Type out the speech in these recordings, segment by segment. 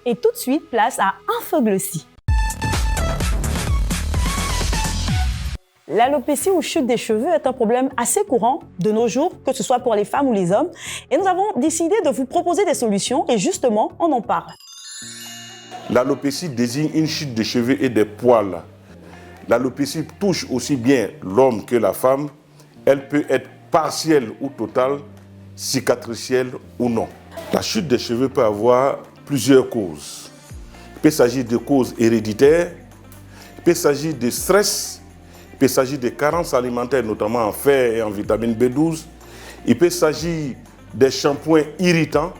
Et tout de suite, place à Infoglossie. L'alopécie ou chute des cheveux est un problème assez courant de nos jours, que ce soit pour les femmes ou les hommes. Et nous avons décidé de vous proposer des solutions et justement, on en parle. L'alopécie désigne une chute des cheveux et des poils. L'alopécie touche aussi bien l'homme que la femme. Elle peut être partielle ou totale, cicatricielle ou non. La chute des cheveux peut avoir plusieurs causes. Il peut s'agir de causes héréditaires, il peut s'agir de stress, il peut s'agir de carences alimentaires, notamment en fer et en vitamine B12. Il peut s'agir des shampoings irritants.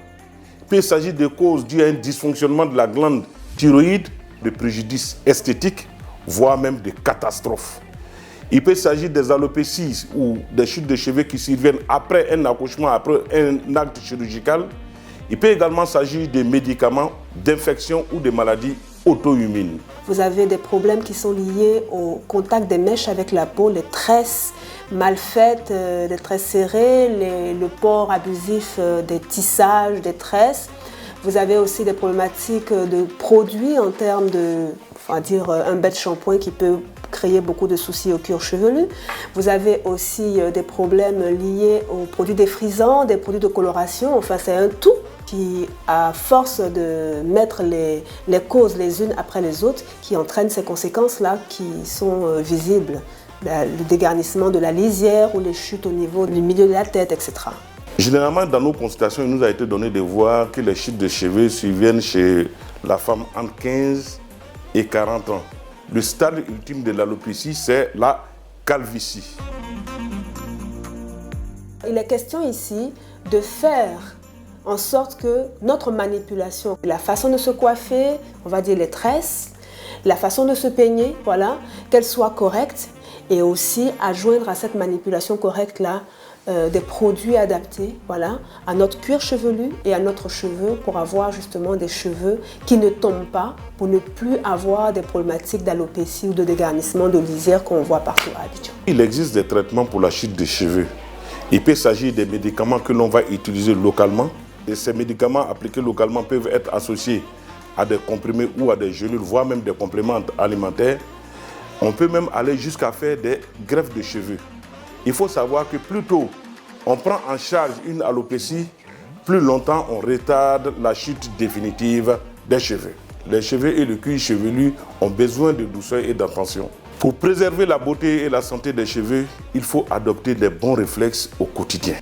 Il peut s'agir de causes dues à un dysfonctionnement de la glande thyroïde, de préjudices esthétiques, voire même de catastrophes. Il peut s'agir des alopécies ou des chutes de cheveux qui surviennent après un accouchement, après un acte chirurgical. Il peut également s'agir de médicaments, d'infections ou de maladies auto-immunes. Vous avez des problèmes qui sont liés au contact des mèches avec la peau, les tresses mal faites, les tresses serrées, le port abusif des tissages, des tresses. Vous avez aussi des problématiques de produits en termes de, un bête shampoing qui peut créer beaucoup de soucis au cuir chevelu. Vous avez aussi des problèmes liés aux produits défrisants, des produits de coloration. Enfin, c'est un tout qui, à force de mettre les causes les unes après les autres, qui entraîne ces conséquences-là qui sont visibles. Le dégarnissement de la lisière ou les chutes au niveau du milieu de la tête, etc. Généralement, dans nos consultations, il nous a été donné de voir que les chutes de cheveux surviennent chez la femme entre 15 et 40 ans. Le stade ultime de l'alopécie, c'est la calvitie. Il est question ici de faire en sorte que notre manipulation, la façon de se coiffer, on va dire les tresses, la façon de se peigner, voilà, qu'elle soit correcte et aussi à joindre à cette manipulation correcte-là des produits adaptés, voilà, à notre cuir chevelu et à notre cheveu pour avoir justement des cheveux qui ne tombent pas, pour ne plus avoir des problématiques d'alopécie ou de dégarnissement de lisière qu'on voit partout à Abidjan. Il existe des traitements pour la chute des cheveux. Il peut s'agir des médicaments que l'on va utiliser localement. Et ces médicaments appliqués localement peuvent être associés à des comprimés ou à des gélules, voire même des compléments alimentaires. On peut même aller jusqu'à faire des greffes de cheveux. Il faut savoir que plus tôt on prend en charge une alopécie, plus longtemps on retarde la chute définitive des cheveux. Les cheveux et le cuir chevelu ont besoin de douceur et d'attention. Pour préserver la beauté et la santé des cheveux, il faut adopter des bons réflexes au quotidien.